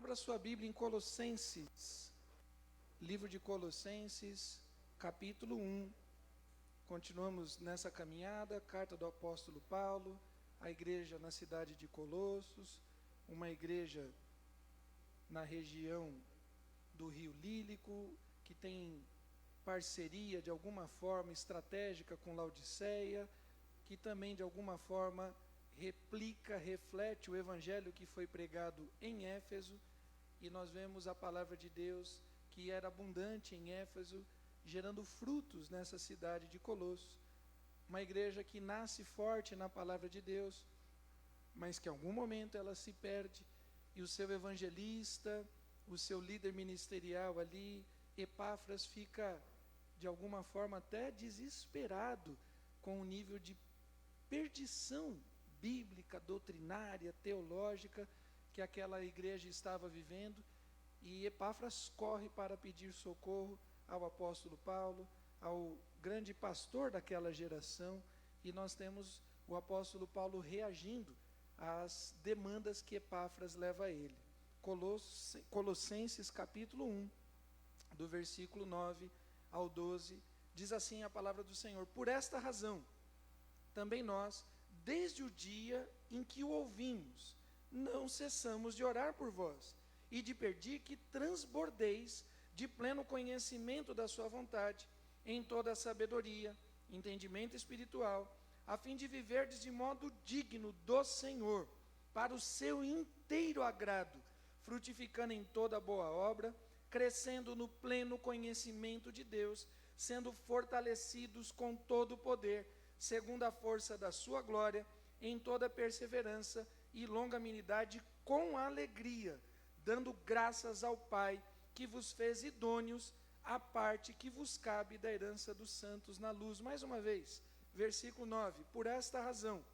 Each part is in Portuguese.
Abra sua Bíblia em Colossenses, livro de Colossenses, capítulo 1. Continuamos nessa caminhada, carta do apóstolo Paulo, à igreja na cidade de Colossos, uma igreja na região do Rio Lílico, que tem parceria de alguma forma estratégica com Laodiceia, que também de alguma forma reflete o evangelho que foi pregado em Éfeso, e nós vemos a palavra de Deus que era abundante em Éfeso, gerando frutos nessa cidade de Colossos, uma igreja que nasce forte na palavra de Deus, mas que em algum momento ela se perde, e o seu evangelista, o seu líder ministerial ali, Epáfras, fica de alguma forma até desesperado com o nível de perdição bíblica, doutrinária, teológica que aquela igreja estava vivendo, e Epáfras corre para pedir socorro ao apóstolo Paulo, ao grande pastor daquela geração, e nós temos o apóstolo Paulo reagindo às demandas que Epáfras leva a ele. Colossenses capítulo 1, do versículo 9 ao 12, diz assim a palavra do Senhor: por esta razão, também nós, desde o dia em que o ouvimos, não cessamos de orar por vós, e de pedir que transbordeis de pleno conhecimento da sua vontade, em toda a sabedoria, entendimento espiritual, a fim de viverdes de modo digno do Senhor, para o seu inteiro agrado, frutificando em toda boa obra, crescendo no pleno conhecimento de Deus, sendo fortalecidos com todo o poder, segundo a força da sua glória, em toda perseverança e longanimidade, com alegria, dando graças ao Pai, que vos fez idôneos à parte que vos cabe da herança dos santos na luz. Mais uma vez, versículo 9, por esta razão,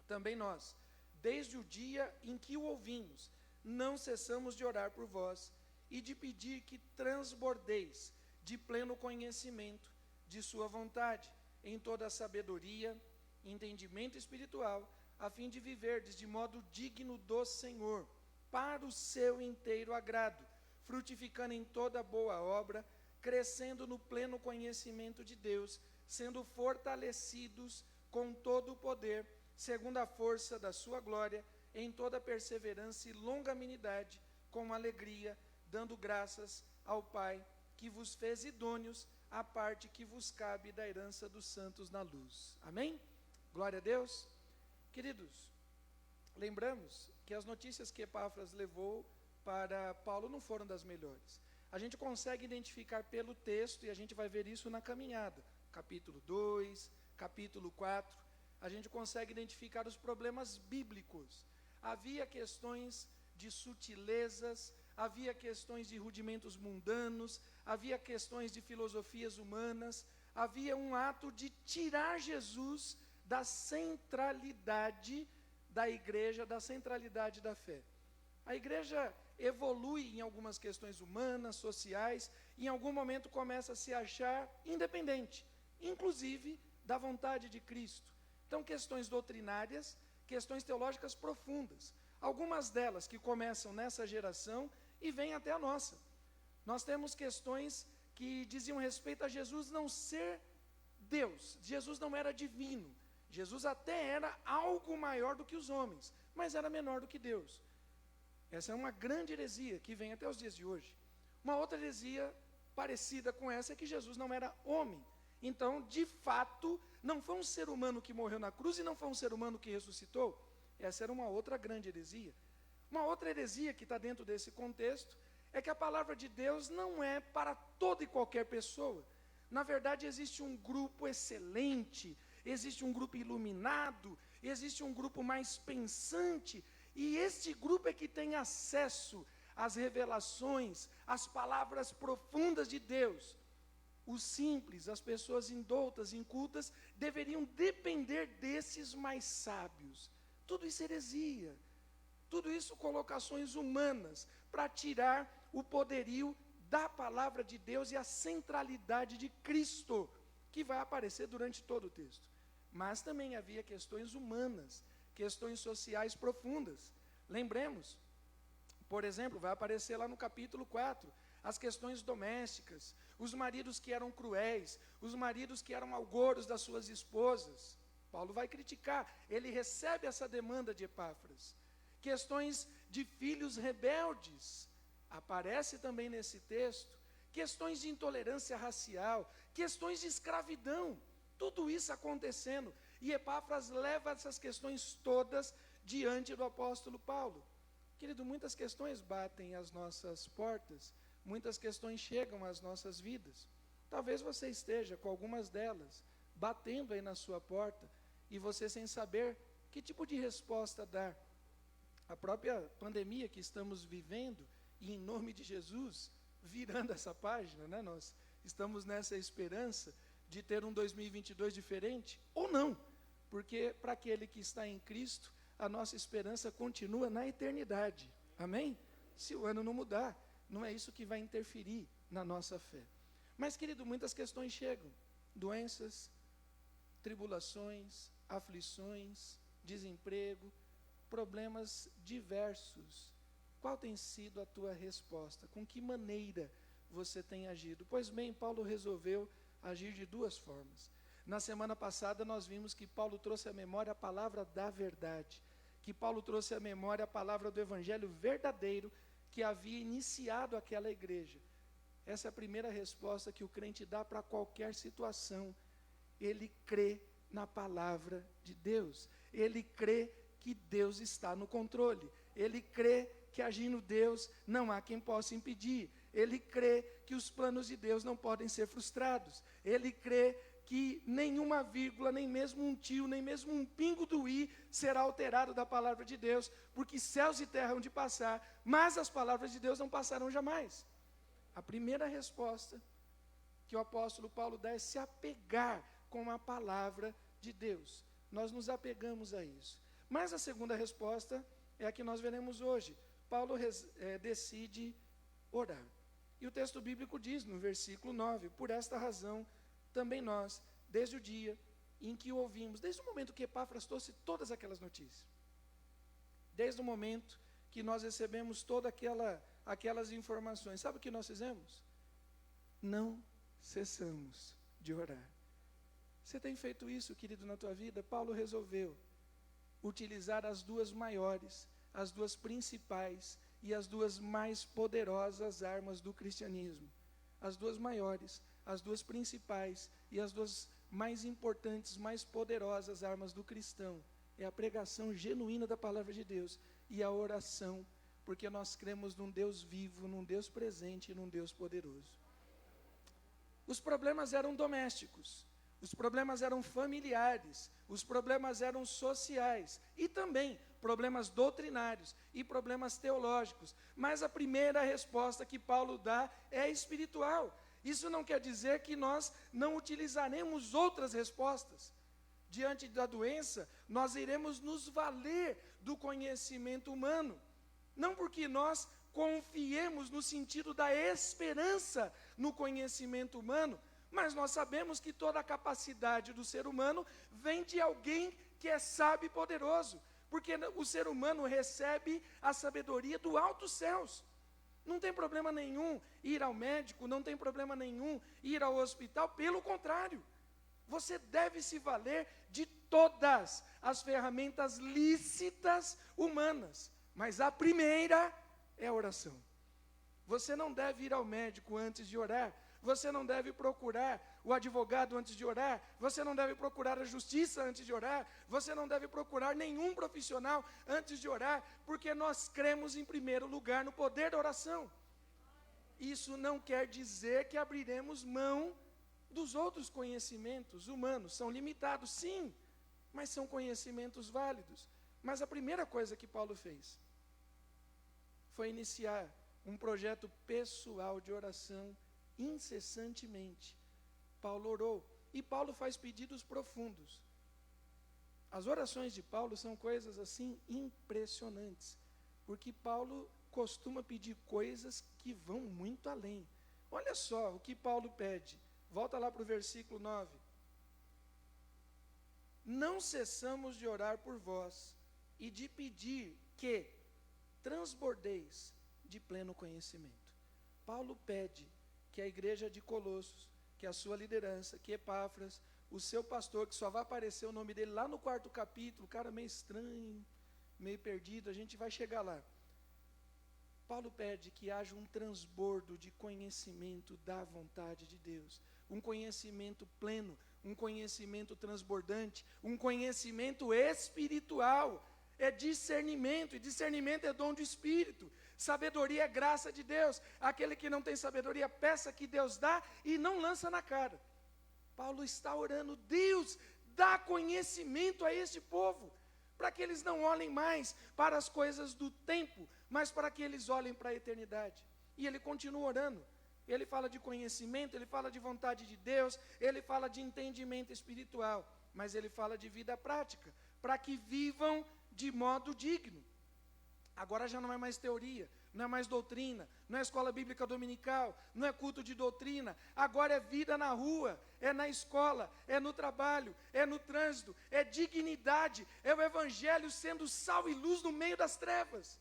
também nós, desde o dia em que o ouvimos, não cessamos de orar por vós, e de pedir que transbordeis de pleno conhecimento de sua vontade, em toda a sabedoria, entendimento espiritual, a fim de viverdes de modo digno do Senhor, para o seu inteiro agrado, frutificando em toda boa obra, crescendo no pleno conhecimento de Deus, sendo fortalecidos com todo o poder, segundo a força da sua glória, em toda perseverança e longanimidade, com alegria, dando graças ao Pai, que vos fez idôneos à parte que vos cabe da herança dos santos na luz. Amém? Glória a Deus. Queridos, lembramos que as notícias que Epáfras levou para Paulo não foram das melhores. A gente consegue identificar pelo texto, e a gente vai ver isso na caminhada, capítulo 2, capítulo 4, a gente consegue identificar os problemas bíblicos. Havia questões de sutilezas, havia questões de rudimentos mundanos, havia questões de filosofias humanas, havia um ato de tirar Jesus da centralidade da igreja, da centralidade da fé. A igreja evolui em algumas questões humanas, sociais, e em algum momento começa a se achar independente, inclusive da vontade de Cristo. Então, questões doutrinárias, questões teológicas profundas, algumas delas que começam nessa geração e vêm até a nossa. Nós temos questões que diziam respeito a Jesus não ser Deus. Jesus não era divino. Jesus até era algo maior do que os homens, mas era menor do que Deus. Essa é uma grande heresia que vem até os dias de hoje. Uma outra heresia parecida com essa é que Jesus não era homem. Então, de fato, não foi um ser humano que morreu na cruz e não foi um ser humano que ressuscitou. Essa era uma outra grande heresia. Uma outra heresia que está dentro desse contexto é que a palavra de Deus não é para toda e qualquer pessoa. Na verdade, existe um grupo excelente, existe um grupo iluminado, existe um grupo mais pensante, e este grupo é que tem acesso às revelações, às palavras profundas de Deus. Os simples, as pessoas indoutas, incultas, deveriam depender desses mais sábios. Tudo isso é heresia. Tudo isso colocações humanas para tirar o poderio da palavra de Deus e a centralidade de Cristo, que vai aparecer durante todo o texto. Mas também havia questões humanas, questões sociais profundas. Lembremos Por exemplo, vai aparecer lá no capítulo 4, as questões domésticas, os maridos que eram cruéis, os maridos que eram algoros das suas esposas. Paulo vai criticar, ele recebe essa demanda de Epáfras. Questões de filhos rebeldes, aparece também nesse texto. Questões de intolerância racial, questões de escravidão, tudo isso acontecendo. E Epáfras leva essas questões todas diante do apóstolo Paulo. Querido, muitas questões batem às nossas portas, muitas questões chegam às nossas vidas. Talvez você esteja com algumas delas batendo aí na sua porta e você sem saber que tipo de resposta dar. A própria pandemia que estamos vivendo, e em nome de Jesus, virando essa página, né? Nós estamos nessa esperança de ter um 2022 diferente, ou não, porque para aquele que está em Cristo, a nossa esperança continua na eternidade, amém? Se o ano não mudar, não é isso que vai interferir na nossa fé. Mas, querido, muitas questões chegam, doenças, tribulações, aflições, desemprego, problemas diversos. Qual tem sido a tua resposta? Com que maneira você tem agido? Pois bem, Paulo resolveu agir de duas formas. Na semana passada nós vimos que Paulo trouxe à memória a palavra da verdade, que Paulo trouxe à memória a palavra do evangelho verdadeiro que havia iniciado aquela igreja. Essa é a primeira resposta que o crente dá para qualquer situação. Ele crê na palavra de Deus. Ele crê que Deus está no controle. Ele crê que agindo Deus não há quem possa impedir. Ele crê que os planos de Deus não podem ser frustrados. Ele crê que nenhuma vírgula, nem mesmo um tio, nem mesmo um pingo do i será alterado da palavra de Deus, porque céus e terra hão de passar, mas as palavras de Deus não passarão jamais. A primeira resposta que o apóstolo Paulo dá é se apegar com a palavra de Deus. Nós nos apegamos a isso. Mas a segunda resposta é a que nós veremos hoje. Paulo decide orar. E o texto bíblico diz no versículo 9, por esta razão, também nós, desde o dia em que o ouvimos, desde o momento que Epáfras trouxe todas aquelas notícias, desde o momento que nós recebemos todas aquelas informações, sabe o que nós fizemos? Não cessamos de orar. Você tem feito isso, querido, na tua vida? Paulo resolveu utilizar as duas maiores, as duas principais e as duas mais poderosas armas do cristianismo. As duas maiores, as duas principais e as duas mais importantes, mais poderosas armas do cristão. É a pregação genuína da palavra de Deus e a oração, porque nós cremos num Deus vivo, num Deus presente e num Deus poderoso. Os problemas eram domésticos. Os problemas eram familiares, os problemas eram sociais e também problemas doutrinários e problemas teológicos. Mas a primeira resposta que Paulo dá é espiritual. Isso não quer dizer que nós não utilizaremos outras respostas. Diante da doença, nós iremos nos valer do conhecimento humano. Não porque nós confiemos no sentido da esperança no conhecimento humano, mas nós sabemos que toda a capacidade do ser humano vem de alguém que é sábio e poderoso, porque o ser humano recebe a sabedoria do alto céus. Não tem problema nenhum ir ao médico, não tem problema nenhum ir ao hospital, pelo contrário, você deve se valer de todas as ferramentas lícitas humanas, mas a primeira é a oração. Você não deve ir ao médico antes de orar, você não deve procurar o advogado antes de orar, você não deve procurar a justiça antes de orar, você não deve procurar nenhum profissional antes de orar, porque nós cremos em primeiro lugar no poder da oração. Isso não quer dizer que abriremos mão dos outros conhecimentos humanos, são limitados, sim, mas são conhecimentos válidos. Mas a primeira coisa que Paulo fez foi iniciar um projeto pessoal de oração incessantemente. Paulo orou, e Paulo faz pedidos profundos. As orações de Paulo são coisas assim impressionantes, porque Paulo costuma pedir coisas que vão muito além. Olha só o que Paulo pede, volta lá para o versículo 9. Não cessamos de orar por vós e de pedir que transbordeis de pleno conhecimento. Paulo pede que a igreja de Colossos, que a sua liderança, que Epáfras, o seu pastor, que só vai aparecer o nome dele lá no 4º capítulo, cara meio estranho, meio perdido, a gente vai chegar lá. Paulo pede que haja um transbordo de conhecimento da vontade de Deus, um conhecimento pleno, um conhecimento transbordante, um conhecimento espiritual. É discernimento, e discernimento é dom do Espírito. Sabedoria é graça de Deus. Aquele que não tem sabedoria, peça que Deus dá e não lança na cara. Paulo está orando, Deus, dá conhecimento a este povo, para que eles não olhem mais para as coisas do tempo, mas para que eles olhem para a eternidade. E ele continua orando. Ele fala de conhecimento, ele fala de vontade de Deus, ele fala de entendimento espiritual, mas ele fala de vida prática, para que vivam de modo digno. Agora já não é mais teoria, não é mais doutrina, não é escola bíblica dominical, não é culto de doutrina, agora é vida na rua, é na escola, é no trabalho, é no trânsito, é dignidade, é o evangelho sendo sal e luz no meio das trevas.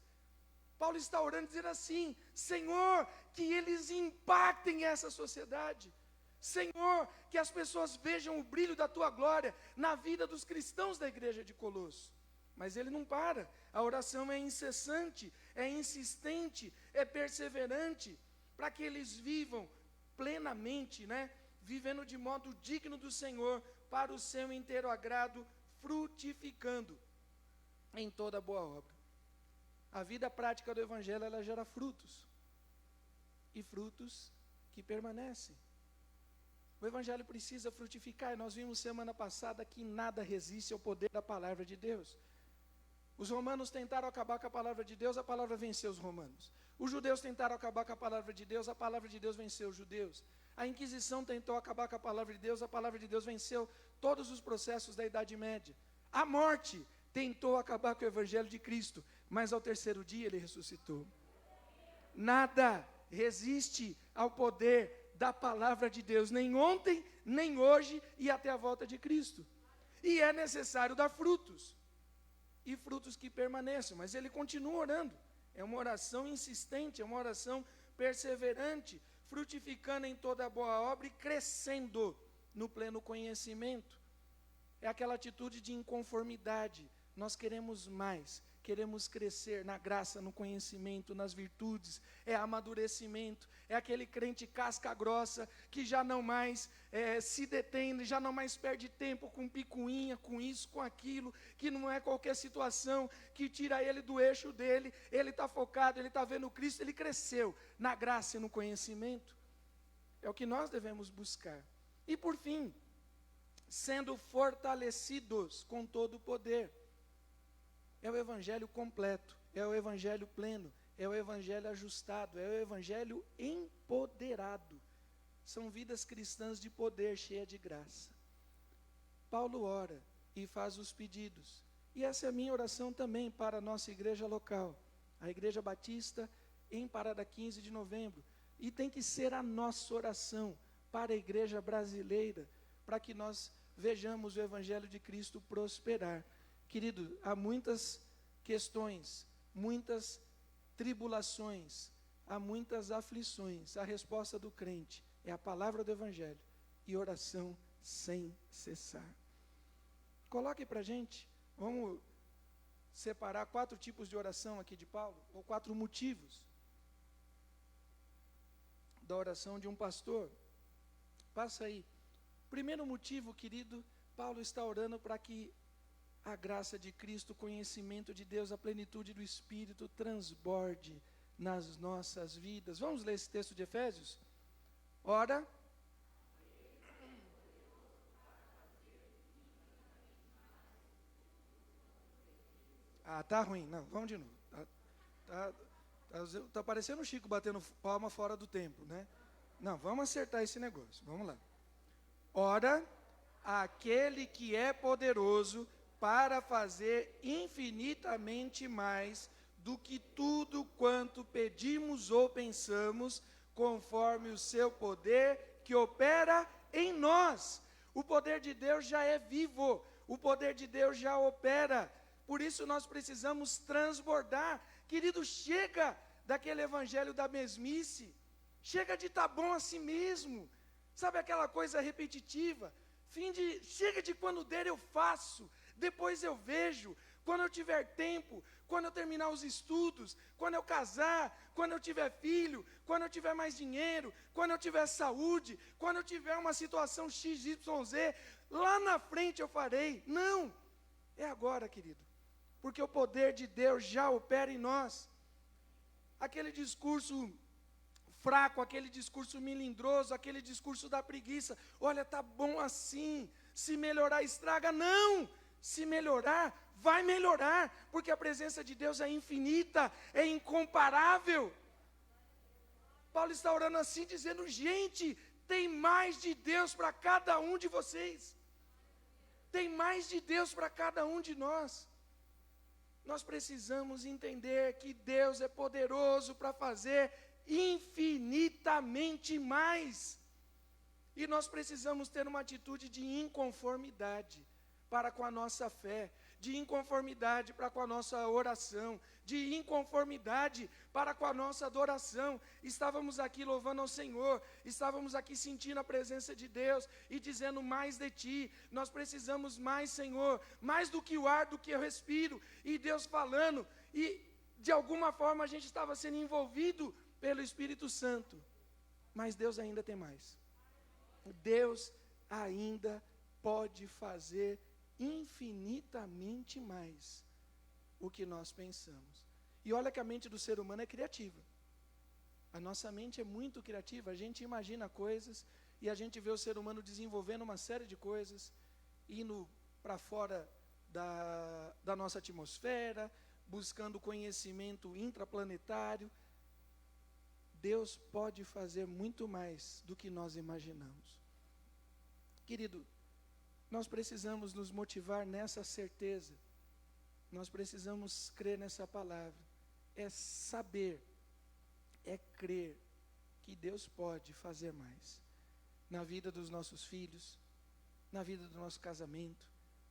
Paulo está orando dizendo assim, Senhor, que eles impactem essa sociedade, Senhor, que as pessoas vejam o brilho da Tua glória na vida dos cristãos da igreja de Colosso. Mas ele não para, a oração é incessante, é insistente, é perseverante, para que eles vivam plenamente, vivendo de modo digno do Senhor, para o seu inteiro agrado, frutificando em toda boa obra. A vida prática do Evangelho, ela gera frutos, e frutos que permanecem. O Evangelho precisa frutificar, e nós vimos semana passada que nada resiste ao poder da palavra de Deus. Os romanos tentaram acabar com a palavra de Deus, a palavra venceu os romanos. Os judeus tentaram acabar com a palavra de Deus venceu os judeus. A Inquisição tentou acabar com a palavra de Deus venceu todos os processos da Idade Média. A morte tentou acabar com o Evangelho de Cristo, mas ao terceiro dia ele ressuscitou. Nada resiste ao poder da palavra de Deus, nem ontem, nem hoje e até a volta de Cristo. E é necessário dar frutos. E frutos que permaneçam, mas ele continua orando, é uma oração insistente, é uma oração perseverante, frutificando em toda boa obra e crescendo no pleno conhecimento. É aquela atitude de inconformidade, nós queremos mais, queremos crescer na graça, no conhecimento, nas virtudes, é amadurecimento, é aquele crente casca grossa, que já não mais se detém, já não mais perde tempo com picuinha, com isso, com aquilo, que não é qualquer situação que tira ele do eixo dele, ele está focado, ele está vendo Cristo, ele cresceu na graça e no conhecimento, é o que nós devemos buscar. E por fim, sendo fortalecidos com todo o poder, é o evangelho completo, é o evangelho pleno, é o evangelho ajustado, é o evangelho empoderado. São vidas cristãs de poder, cheia de graça. Paulo ora e faz os pedidos. E essa é a minha oração também para a nossa igreja local, a Igreja Batista em Parada 15 de novembro. E tem que ser a nossa oração para a igreja brasileira, para que nós vejamos o evangelho de Cristo prosperar. Querido, há muitas questões, muitas tribulações, há muitas aflições. A resposta do crente é a palavra do evangelho e oração sem cessar. Coloque para a gente, vamos separar 4 tipos de oração aqui de Paulo, ou 4 motivos da oração de um pastor. Passa aí. Primeiro motivo, querido, Paulo está orando para que a graça de Cristo, o conhecimento de Deus, a plenitude do Espírito transborde nas nossas vidas. Vamos ler esse texto de Efésios? Ora. Tá ruim. Não, vamos de novo. Tá parecendo o Chico batendo palma fora do templo, né? Não, vamos acertar esse negócio. Vamos lá. Ora, aquele que é poderoso para fazer infinitamente mais do que tudo quanto pedimos ou pensamos, conforme o seu poder que opera em nós. O poder de Deus já é vivo, o poder de Deus já opera, por isso nós precisamos transbordar. Querido, chega daquele evangelho da mesmice. Chega de estar bom assim mesmo. Sabe aquela coisa repetitiva? Chega de quando der eu faço, depois eu vejo, quando eu tiver tempo, quando eu terminar os estudos, quando eu casar, quando eu tiver filho, quando eu tiver mais dinheiro, quando eu tiver saúde, quando eu tiver uma situação XYZ, lá na frente eu farei. Não, é agora, querido, porque o poder de Deus já opera em nós. Aquele discurso fraco, aquele discurso melindroso, aquele discurso da preguiça, olha, tá bom assim, se melhorar estraga, não, se melhorar, vai melhorar, porque a presença de Deus é infinita, é incomparável. Paulo está orando assim, dizendo, gente, tem mais de Deus para cada um de vocês, tem mais de Deus para cada um de nós. Nós precisamos entender que Deus é poderoso para fazer infinitamente mais, e nós precisamos ter uma atitude de inconformidade para com a nossa fé, de inconformidade para com a nossa oração, de inconformidade para com a nossa adoração. Estávamos aqui louvando ao Senhor, estávamos aqui sentindo a presença de Deus e dizendo mais de Ti, nós precisamos mais, Senhor, mais do que o ar, do que eu respiro, e Deus falando, e de alguma forma a gente estava sendo envolvido pelo Espírito Santo, mas Deus ainda tem mais. Deus ainda pode fazer infinitamente mais o que nós pensamos. E olha que a mente do ser humano é criativa. A nossa mente é muito criativa, a gente imagina coisas e a gente vê o ser humano desenvolvendo uma série de coisas, indo para fora da nossa atmosfera, buscando conhecimento intraplanetário. Deus pode fazer muito mais do que nós imaginamos. Querido, nós precisamos nos motivar nessa certeza, nós precisamos crer nessa palavra, é saber, é crer que Deus pode fazer mais, na vida dos nossos filhos, na vida do nosso casamento,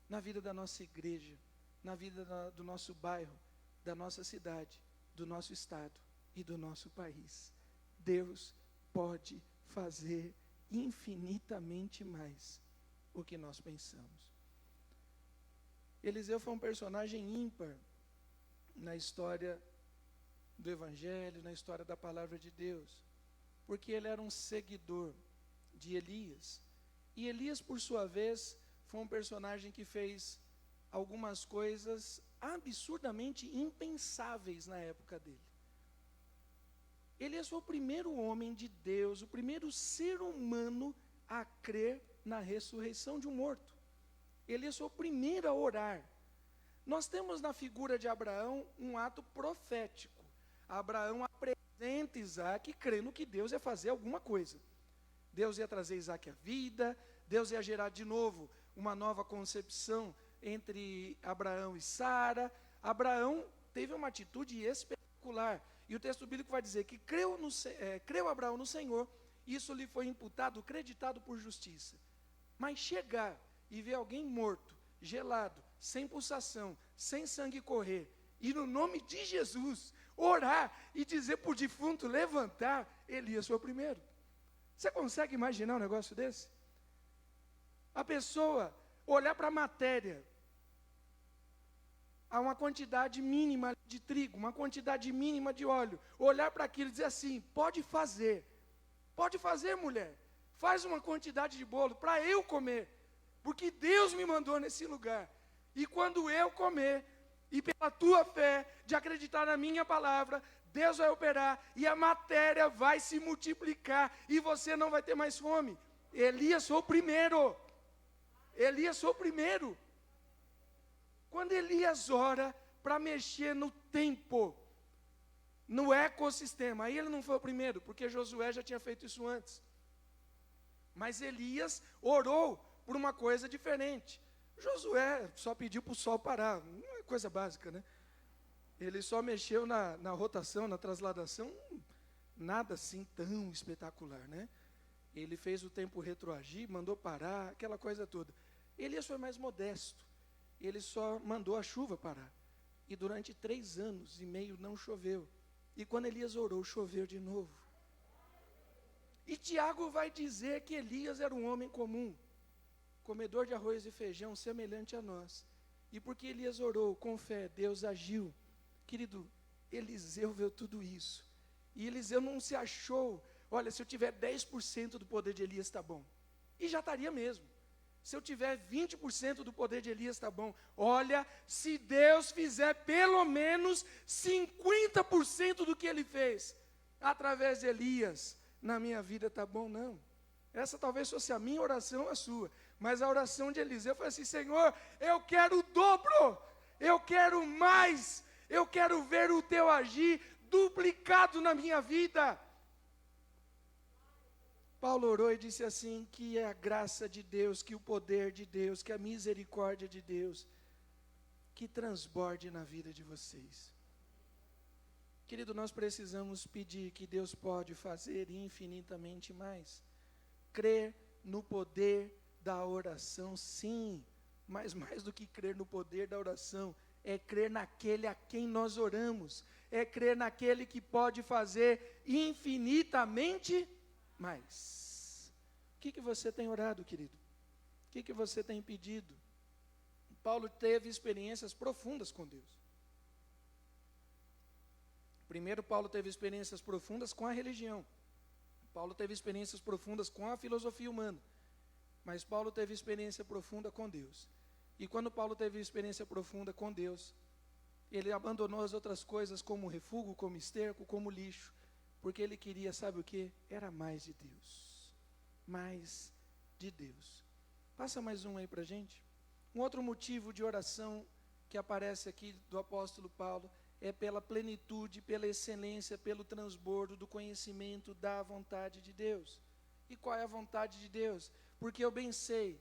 na vida da nossa igreja, na vida do nosso bairro, da nossa cidade, do nosso estado e do nosso país. Deus pode fazer infinitamente mais o que nós pensamos. Eliseu foi um personagem ímpar na história do Evangelho, na história da palavra de Deus, porque ele era um seguidor de Elias. E Elias, por sua vez, foi um personagem que fez algumas coisas absurdamente impensáveis na época dele. Elias foi o primeiro homem de Deus, o primeiro ser humano a crer na ressurreição de um morto. Elias foi o primeiro a orar. Nós temos na figura de Abraão um ato profético. Abraão apresenta Isaac crendo que Deus ia fazer alguma coisa. Deus ia trazer Isaac à vida, Deus ia gerar de novo uma nova concepção entre Abraão e Sara. Abraão teve uma atitude espetacular. E o texto bíblico vai dizer que creu Abraão no Senhor, isso lhe foi imputado, creditado por justiça. Mas chegar e ver alguém morto, gelado, sem pulsação, sem sangue correr, e no nome de Jesus, orar e dizer para o defunto levantar, Elias foi o primeiro. Você consegue imaginar um negócio desse? A pessoa olhar para a matéria, há uma quantidade mínima de trigo, uma quantidade mínima de óleo, olhar para aquilo e dizer assim, pode fazer, mulher, faz uma quantidade de bolo para eu comer, porque Deus me mandou nesse lugar, e quando eu comer, e pela tua fé, de acreditar na minha palavra, Deus vai operar, e a matéria vai se multiplicar, e você não vai ter mais fome. Elias foi o primeiro, quando Elias ora para mexer no tempo, no ecossistema, aí ele não foi o primeiro, porque Josué já tinha feito isso antes, mas Elias orou por uma coisa diferente. Josué só pediu para o sol parar, não é coisa básica, né? Ele só mexeu na rotação, na transladação, nada assim tão espetacular, né? Ele fez o tempo retroagir, mandou parar, aquela coisa toda. Elias foi mais modesto, ele só mandou a chuva parar, e durante 3 anos e meio não choveu, E quando Elias orou, choveu de novo. E Tiago vai dizer que Elias era um homem comum, comedor de arroz e feijão, semelhante a nós. E porque Elias orou com fé, Deus agiu. Querido, Eliseu viu tudo isso. E Eliseu não se achou, olha, se eu tiver 10% do poder de Elias está bom. E já estaria mesmo. Se eu tiver 20% do poder de Elias está bom. Olha, se Deus fizer pelo menos 50% do que ele fez, através de Elias, na minha vida está bom, não. Essa talvez fosse a minha oração, a sua. Mas a oração de Eliseu foi assim: Senhor, eu quero o dobro, eu quero mais, eu quero ver o teu agir duplicado na minha vida. Paulo orou e disse assim, que é a graça de Deus, que o poder de Deus, que a misericórdia de Deus, que transborde na vida de vocês. Querido, nós precisamos pedir que Deus pode fazer infinitamente mais. Crer no poder da oração, sim, mas mais do que crer no poder da oração, é crer naquele a quem nós oramos, é crer naquele que pode fazer infinitamente mais. O que você tem orado, querido? O que você tem pedido? Paulo teve experiências profundas com Deus. Primeiro, Paulo teve experiências profundas com a religião. Paulo teve experiências profundas com a filosofia humana. Mas Paulo teve experiência profunda com Deus. E quando Paulo teve experiência profunda com Deus, ele abandonou as outras coisas como refúgio, como esterco, como lixo. Porque ele queria, sabe o que? Era mais de Deus. Mais de Deus. Passa mais um aí para a gente. Um outro motivo de oração que aparece aqui do apóstolo Paulo é pela plenitude, pela excelência, pelo transbordo do conhecimento da vontade de Deus. E qual é a vontade de Deus? Porque eu bem sei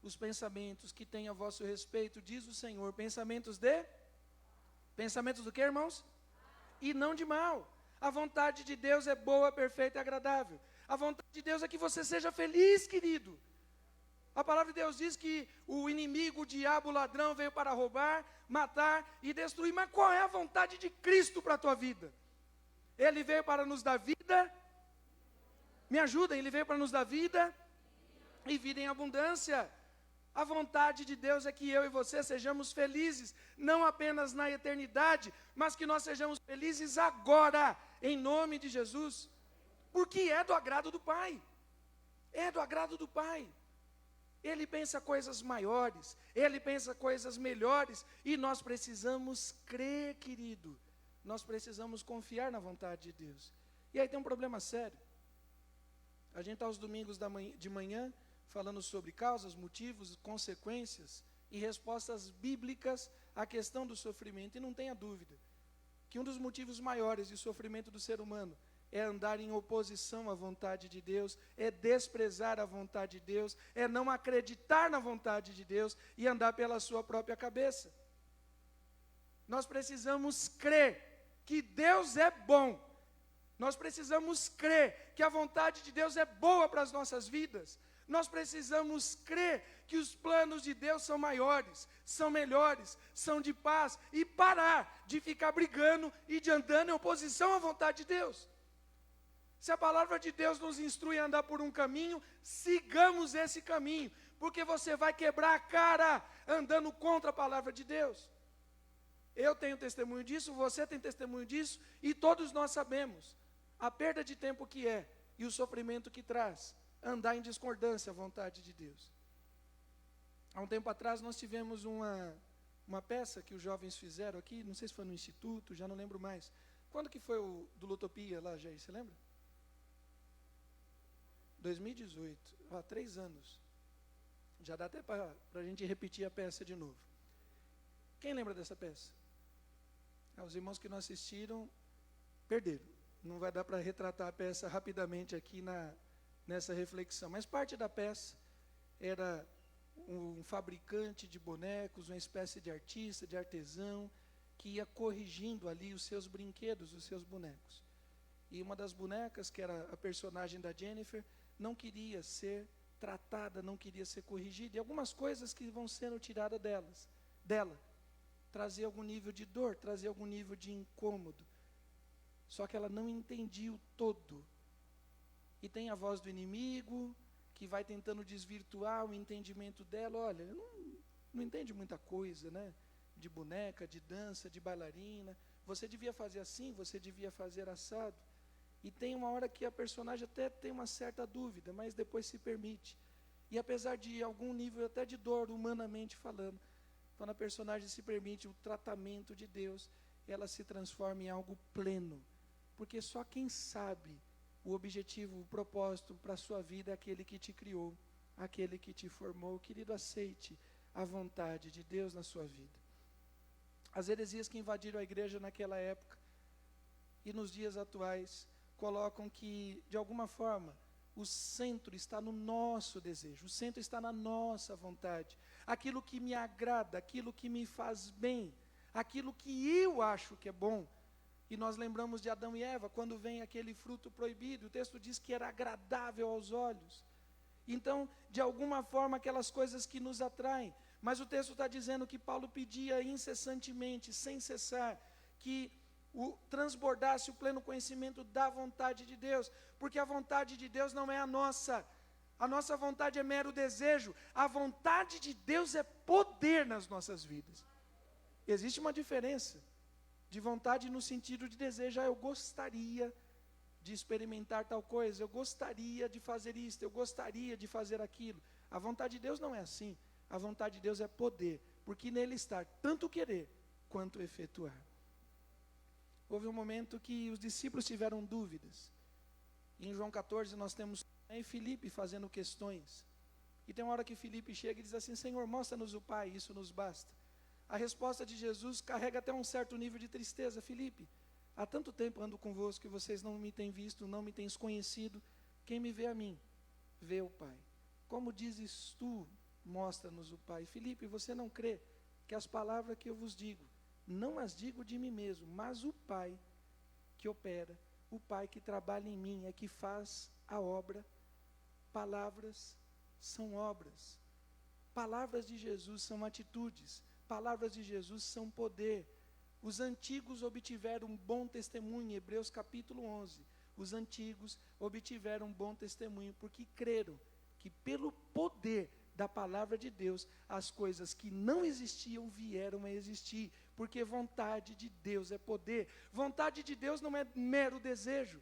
os pensamentos que tenho a vosso respeito, diz o Senhor, pensamentos do que, irmãos? E não de mal. A vontade de Deus é boa, perfeita e agradável. A vontade de Deus é que você seja feliz, querido. A palavra de Deus diz que o inimigo, o diabo, o ladrão veio para roubar, matar e destruir. Mas qual é a vontade de Cristo para a tua vida? Ele veio para nos dar vida. Me ajuda, ele veio para nos dar vida e vida em abundância. A vontade de Deus é que eu e você sejamos felizes, não apenas na eternidade, mas que nós sejamos felizes agora, em nome de Jesus. Porque é do agrado do Pai. É do agrado do Pai. Ele pensa coisas maiores, Ele pensa coisas melhores, e nós precisamos crer, querido. Nós precisamos confiar na vontade de Deus. E aí tem um problema sério. A gente está aos domingos de manhã, falando sobre causas, motivos, consequências e respostas bíblicas à questão do sofrimento. E não tenha dúvida que um dos motivos maiores de sofrimento do ser humano é andar em oposição à vontade de Deus, é desprezar a vontade de Deus, é não acreditar na vontade de Deus e andar pela sua própria cabeça. Nós precisamos crer que Deus é bom. Nós precisamos crer que a vontade de Deus é boa para as nossas vidas. Nós precisamos crer que os planos de Deus são maiores, são melhores, são de paz, e parar de ficar brigando e de andando em oposição à vontade de Deus. Se a palavra de Deus nos instrui a andar por um caminho, sigamos esse caminho, porque você vai quebrar a cara andando contra a palavra de Deus. Eu tenho testemunho disso, você tem testemunho disso, e todos nós sabemos a perda de tempo que é e o sofrimento que traz andar em discordância à vontade de Deus. Há um tempo atrás nós tivemos uma peça que os jovens fizeram aqui, não sei se foi no Instituto, já não lembro mais. Quando que foi o do Lutopia lá, Jair, você lembra? 2018, há 3 anos. Já dá até para a gente repetir a peça de novo. Quem lembra dessa peça? Os irmãos que não assistiram, perderam. Não vai dar para retratar a peça rapidamente aqui nessa reflexão. Mas parte da peça era um fabricante de bonecos, uma espécie de artista, de artesão, que ia corrigindo ali os seus brinquedos, os seus bonecos. E uma das bonecas, que era a personagem da Jennifer, não queria ser tratada, não queria ser corrigida. E algumas coisas que vão sendo tiradas dela, trazer algum nível de dor, trazer algum nível de incômodo. só que ela não entendia o todo. E tem a voz do inimigo, que vai tentando desvirtuar o entendimento dela. Olha, não entende muita coisa, né? De boneca, de dança, de bailarina. Você devia fazer assim, você devia fazer assado. E tem uma hora que a personagem até tem uma certa dúvida, mas depois se permite. E apesar de algum nível até de dor, humanamente falando, quando a personagem se permite o tratamento de Deus, ela se transforma em algo pleno. Porque só quem sabe o objetivo, o propósito para a sua vida é aquele que te criou, aquele que te formou. Querido, aceite a vontade de Deus na sua vida. As heresias que invadiram a igreja naquela época e nos dias atuais colocam que, de alguma forma, o centro está no nosso desejo, o centro está na nossa vontade. Aquilo que me agrada, aquilo que me faz bem, aquilo que eu acho que é bom. E nós lembramos de Adão e Eva, quando vem aquele fruto proibido, o texto diz que era agradável aos olhos. Então, de alguma forma, aquelas coisas que nos atraem. Mas o texto está dizendo que Paulo pedia incessantemente, sem cessar, que transbordasse o pleno conhecimento da vontade de Deus. Porque a vontade de Deus não é a nossa vontade é mero desejo. A vontade de Deus é poder nas nossas vidas. Existe uma diferença de vontade no sentido de desejo. Eu gostaria de experimentar tal coisa, eu gostaria de fazer isso, eu gostaria de fazer aquilo. A vontade de Deus não é assim. A vontade de Deus é poder, porque nele está tanto querer quanto efetuar. Houve um momento que os discípulos tiveram dúvidas. Em João 14 nós temos Filipe fazendo questões. E tem uma hora que Filipe chega e diz assim: Senhor, mostra-nos o Pai, isso nos basta. A resposta de Jesus carrega até um certo nível de tristeza. Filipe, há tanto tempo ando convosco e vocês não me têm visto, não me tens conhecido. Quem me vê a mim, vê o Pai. Como dizes tu, mostra-nos o Pai. Filipe, você não crê que as palavras que eu vos digo, não as digo de mim mesmo, mas o Pai que opera, o Pai que trabalha em mim, é que faz a obra. Palavras são obras. Palavras de Jesus são atitudes. Palavras de Jesus são poder. Os antigos obtiveram um bom testemunho, em Hebreus capítulo 11. Os antigos obtiveram um bom testemunho, porque creram que pelo poder da palavra de Deus, as coisas que não existiam vieram a existir, porque vontade de Deus é poder. Vontade de Deus não é mero desejo.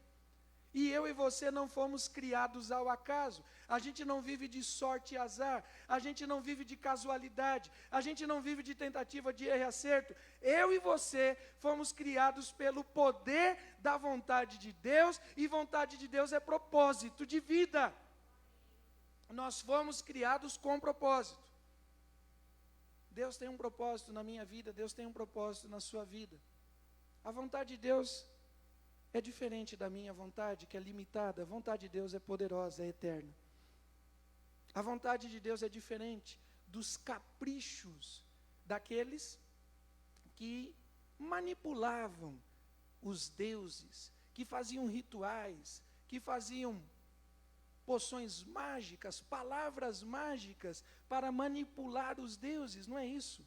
E eu e você não fomos criados ao acaso. A gente não vive de sorte e azar. A gente não vive de casualidade. A gente não vive de tentativa de erro e acerto. Eu e você fomos criados pelo poder da vontade de Deus. E vontade de Deus é propósito de vida. Nós fomos criados com propósito. Deus tem um propósito na minha vida. Deus tem um propósito na sua vida. A vontade de Deus é diferente da minha vontade, que é limitada. A vontade de Deus é poderosa, é eterna. A vontade de Deus é diferente dos caprichos daqueles que manipulavam os deuses, que faziam rituais, que faziam poções mágicas, palavras mágicas para manipular os deuses. Não é isso.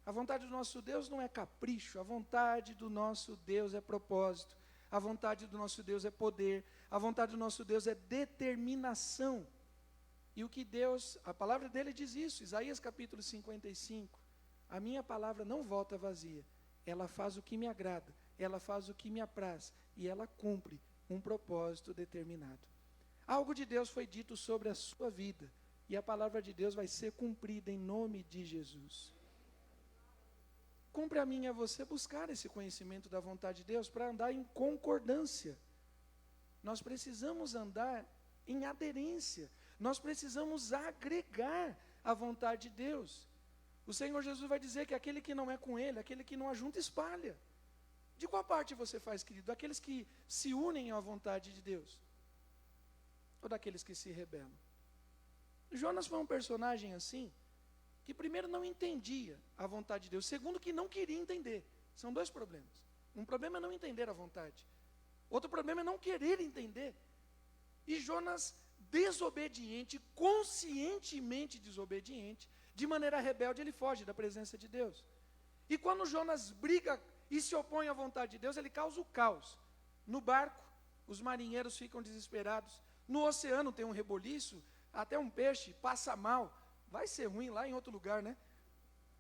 A vontade do nosso Deus não é capricho. A vontade do nosso Deus é propósito. A vontade do nosso Deus é poder. A vontade do nosso Deus é determinação. E o que Deus, a palavra dele diz isso, Isaías capítulo 55. A minha palavra não volta vazia. Ela faz o que me agrada, ela faz o que me apraz, e ela cumpre um propósito determinado. Algo de Deus foi dito sobre a sua vida, e a palavra de Deus vai ser cumprida em nome de Jesus. Cumpre a mim e a você buscar esse conhecimento da vontade de Deus para andar em concordância. Nós precisamos andar em aderência. Nós precisamos agregar a vontade de Deus. O Senhor Jesus vai dizer que aquele que não é com Ele, aquele que não ajunta, espalha. De qual parte você faz, querido? Daqueles que se unem à vontade de Deus? Ou daqueles que se rebelam? Jonas foi um personagem assim, que primeiro não entendia a vontade de Deus, segundo que não queria entender. São dois problemas. Um problema é não entender a vontade. Outro problema é não querer entender. E Jonas, desobediente, conscientemente desobediente, de maneira rebelde, ele foge da presença de Deus. E quando Jonas briga e se opõe à vontade de Deus, ele causa o caos. No barco, os marinheiros ficam desesperados. No oceano tem um reboliço, até um peixe passa mal. Vai ser ruim lá em outro lugar, né?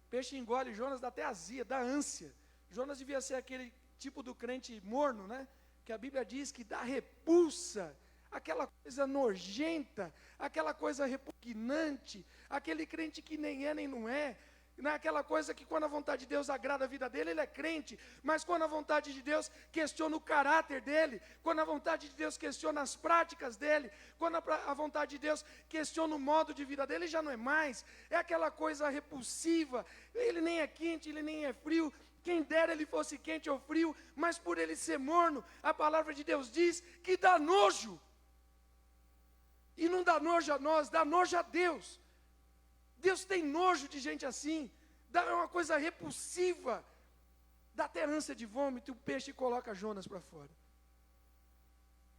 Peixe engole Jonas, dá até azia, dá ânsia. Jonas devia ser aquele tipo do crente morno, né? Que a Bíblia diz que dá repulsa, aquela coisa nojenta, aquela coisa repugnante, aquele crente que nem é nem não é, aquela coisa que quando a vontade de Deus agrada a vida dele, ele é crente, mas quando a vontade de Deus questiona o caráter dele, quando a vontade de Deus questiona as práticas dele, quando a vontade de Deus questiona o modo de vida dele, já não é mais, é aquela coisa repulsiva, ele nem é quente, ele nem é frio, quem dera ele fosse quente ou frio, mas por ele ser morno, a palavra de Deus diz que dá nojo, e não dá nojo a nós, dá nojo a Deus. Deus tem nojo de gente assim, dá uma coisa repulsiva, dá até ânsia de vômito, e o peixe coloca Jonas para fora.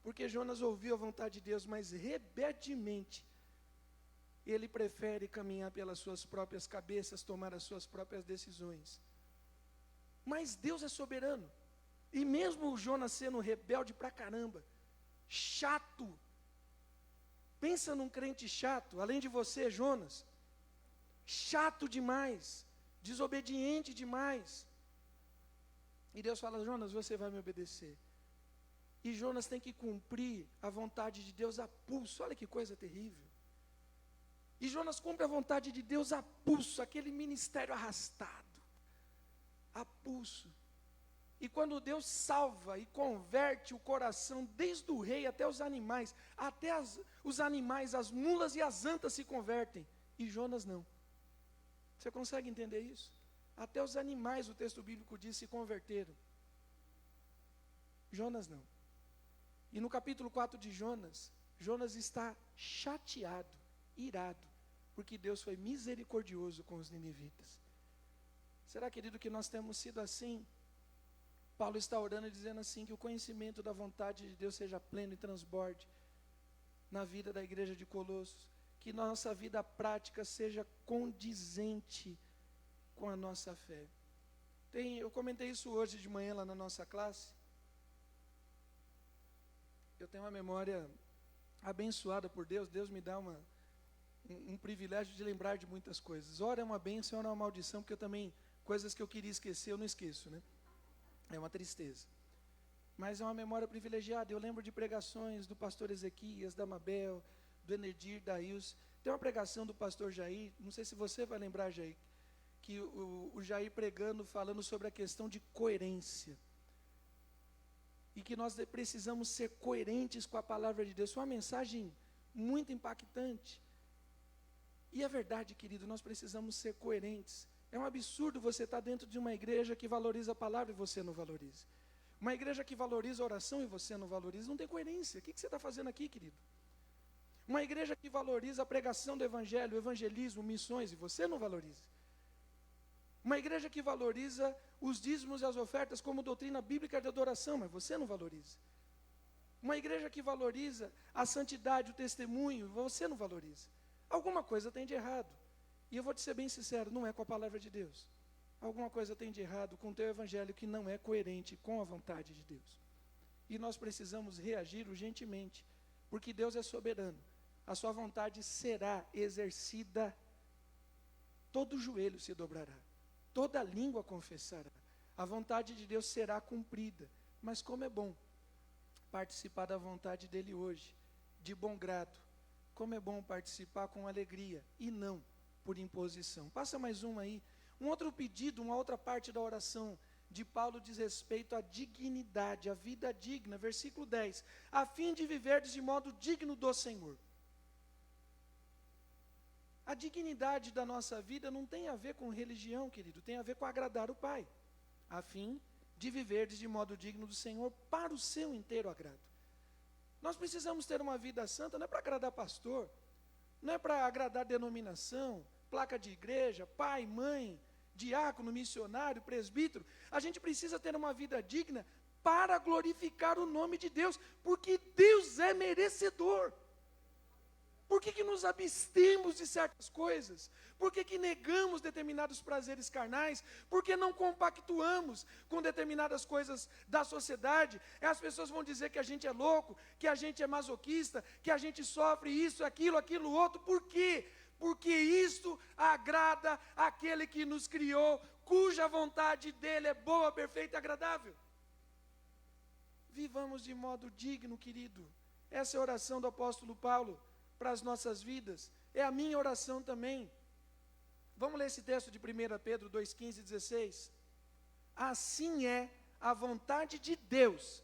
Porque Jonas ouviu a vontade de Deus, mas rebeldemente, ele prefere caminhar pelas suas próprias cabeças, tomar as suas próprias decisões. Mas Deus é soberano, e mesmo o Jonas sendo rebelde pra caramba, chato, pensa num crente chato, além de você, Jonas, chato demais, desobediente demais. E Deus fala: Jonas, você vai me obedecer. E Jonas tem que cumprir a vontade de Deus a pulso. Olha que coisa terrível. E Jonas cumpre a vontade de Deus a pulso, aquele ministério arrastado, a pulso. E quando Deus salva e converte o coração, desde o rei até os animais, os animais, as mulas e as antas se convertem, e Jonas não. Você consegue entender isso? Até os animais, o texto bíblico diz, se converteram. Jonas não. E no capítulo 4 de Jonas, Jonas está chateado, irado, porque Deus foi misericordioso com os ninivitas. Será, querido, que nós temos sido assim? Paulo está orando e dizendo assim, que o conhecimento da vontade de Deus seja pleno e transborde na vida da igreja de Colossos. Que nossa vida prática seja condizente com a nossa fé. Eu comentei isso hoje de manhã lá na nossa classe. Eu tenho uma memória abençoada por Deus. Deus me dá um privilégio de lembrar de muitas coisas. Ora é uma bênção, ora é uma maldição, porque eu também, coisas que eu queria esquecer, eu não esqueço, né? É uma tristeza. Mas é uma memória privilegiada. Eu lembro de pregações do pastor Ezequias, da Mabel, do Enedir, da Ilse. Tem uma pregação do pastor Jair, não sei se você vai lembrar, Jair, que o Jair pregando, falando sobre a questão de coerência. E que nós precisamos ser coerentes com a palavra de Deus. Foi uma mensagem muito impactante. E é verdade, querido, nós precisamos ser coerentes. É um absurdo você estar dentro de uma igreja que valoriza a palavra e você não valoriza. Uma igreja que valoriza a oração e você não valoriza, não tem coerência. O que você está fazendo aqui, querido? Uma igreja que valoriza a pregação do evangelho, o evangelismo, missões, e você não valoriza. Uma igreja que valoriza os dízimos e as ofertas como doutrina bíblica de adoração, mas você não valoriza. Uma igreja que valoriza a santidade, o testemunho, você não valoriza. Alguma coisa tem de errado. E eu vou te ser bem sincero, não é com a palavra de Deus. Alguma coisa tem de errado com o teu evangelho que não é coerente com a vontade de Deus. E nós precisamos reagir urgentemente, porque Deus é soberano. A sua vontade será exercida, todo joelho se dobrará, toda língua confessará. A vontade de Deus será cumprida. Mas como é bom participar da vontade dele hoje, de bom grado. Como é bom participar com alegria e não por imposição. Passa mais uma aí. Um outro pedido, uma outra parte da oração de Paulo diz respeito à dignidade, à vida digna. Versículo 10. A fim de viverdes de modo digno do Senhor. A dignidade da nossa vida não tem a ver com religião, querido. Tem a ver com agradar o Pai. A fim de viverdes de modo digno do Senhor para o seu inteiro agrado. Nós precisamos ter uma vida santa, não é para agradar pastor, não é para agradar denominação, placa de igreja, pai, mãe, diácono, missionário, presbítero. A gente precisa ter uma vida digna para glorificar o nome de Deus, porque Deus é merecedor. Por que nos abstemos de certas coisas? Por que negamos determinados prazeres carnais? Por que não compactuamos com determinadas coisas da sociedade? As pessoas vão dizer que a gente é louco, que a gente é masoquista, que a gente sofre isso, aquilo outro. Por quê? Porque isto agrada aquele que nos criou, cuja vontade dele é boa, perfeita e agradável. Vivamos de modo digno, querido. Essa é a oração do apóstolo Paulo para as nossas vidas. É a minha oração também. Vamos ler esse texto de 1 Pedro 2,15 e 16. Assim é a vontade de Deus,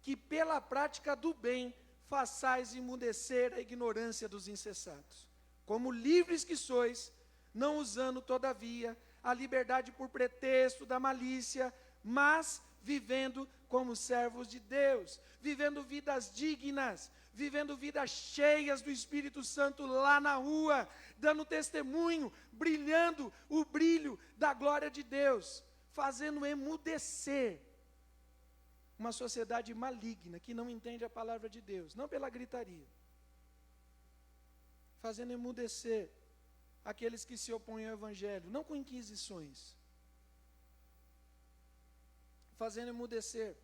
que pela prática do bem façais emudecer a ignorância dos insensatos. Como livres que sois, não usando todavia a liberdade por pretexto da malícia, mas vivendo como servos de Deus, vivendo vidas dignas, vivendo vidas cheias do Espírito Santo lá na rua, dando testemunho, brilhando o brilho da glória de Deus, fazendo emudecer uma sociedade maligna que não entende a palavra de Deus, não pela gritaria, fazendo emudecer aqueles que se opõem ao Evangelho, não com inquisições, fazendo emudecer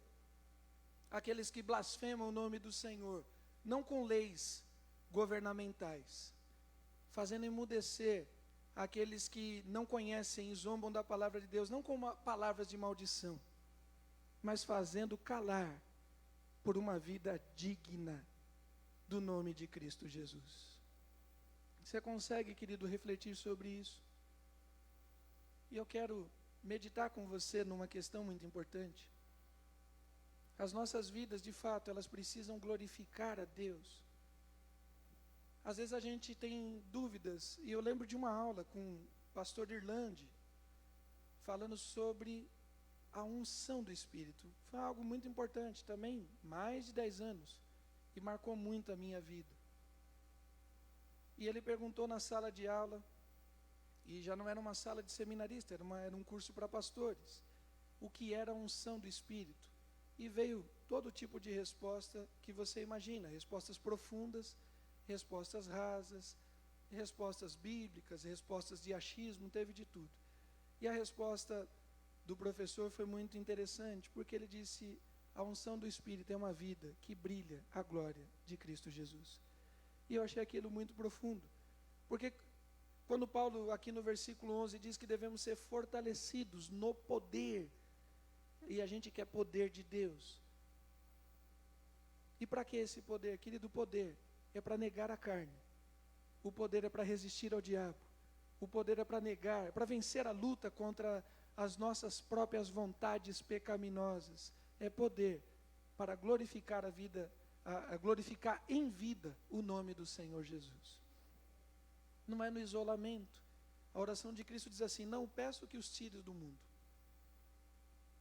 aqueles que blasfemam o nome do Senhor, não com leis governamentais, fazendo emudecer aqueles que não conhecem e zombam da palavra de Deus, não com palavras de maldição, mas fazendo calar por uma vida digna do nome de Cristo Jesus. Você consegue, querido, refletir sobre isso? E eu quero meditar com você numa questão muito importante. As nossas vidas, de fato, elas precisam glorificar a Deus. Às vezes a gente tem dúvidas, e eu lembro de uma aula com o pastor Irlande, falando sobre a unção do Espírito. Foi algo muito importante também, mais de 10 anos, e marcou muito a minha vida. E ele perguntou na sala de aula, e já não era uma sala de seminarista, era um curso para pastores, o que era a unção do Espírito. E veio todo tipo de resposta que você imagina, respostas profundas, respostas rasas, respostas bíblicas, respostas de achismo, teve de tudo. E a resposta do professor foi muito interessante, porque ele disse: a unção do Espírito é uma vida que brilha a glória de Cristo Jesus. E eu achei aquilo muito profundo, porque quando Paulo, aqui no versículo 11, diz que devemos ser fortalecidos no poder, e a gente quer poder de Deus. E para que esse poder? Querido, o poder é para negar a carne, o poder é para resistir ao diabo, o poder é para negar, para vencer a luta contra as nossas próprias vontades pecaminosas, é poder para glorificar a vida, a glorificar em vida o nome do Senhor Jesus. Não é no isolamento. A oração de Cristo diz assim: não peço que os tires do mundo.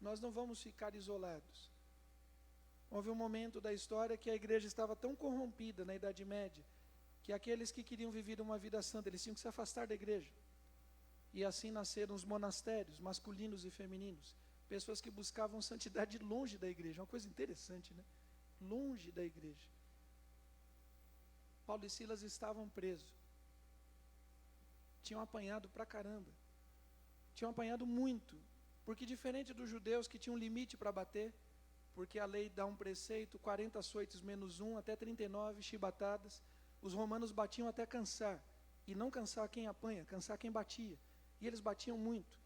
Nós não vamos ficar isolados. Houve um momento da história que a igreja estava tão corrompida na Idade Média, que aqueles que queriam viver uma vida santa, eles tinham que se afastar da igreja. E assim nasceram os monastérios, masculinos e femininos. Pessoas que buscavam santidade longe da igreja. Uma coisa interessante, né? Longe da igreja. Paulo e Silas estavam presos. Tinham apanhado pra caramba. Tinham apanhado muito. Porque diferente dos judeus que tinham um limite para bater, porque a lei dá um preceito, 40 açoites menos 1, até 39 chibatadas, os romanos batiam até cansar. E não cansar quem apanha, cansar quem batia. E eles batiam muito.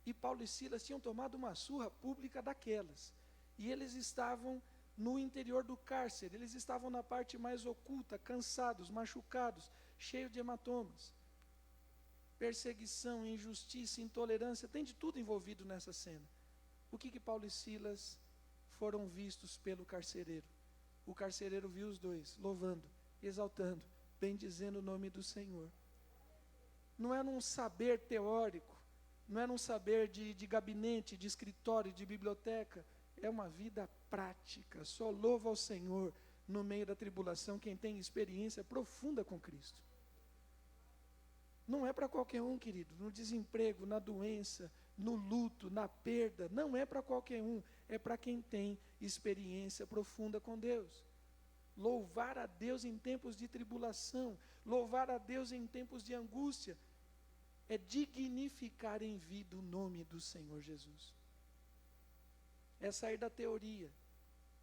E Paulo e Silas tinham tomado uma surra pública daquelas. E eles estavam no interior do cárcere, eles estavam na parte mais oculta, cansados, machucados, cheios de hematomas. Perseguição, injustiça, intolerância, tem de tudo envolvido nessa cena. O que Paulo e Silas foram vistos pelo carcereiro? O carcereiro viu os dois, louvando, exaltando, bendizendo o nome do Senhor. Não é num saber teórico, não é num saber de gabinete, de escritório, de biblioteca, é uma vida prática. Só louva ao Senhor no meio da tribulação quem tem experiência profunda com Cristo. Não é para qualquer um, querido, no desemprego, na doença, no luto, na perda, não é para qualquer um, é para quem tem experiência profunda com Deus. Louvar a Deus em tempos de tribulação, louvar a Deus em tempos de angústia. é dignificar em vida o nome do Senhor Jesus. É sair da teoria,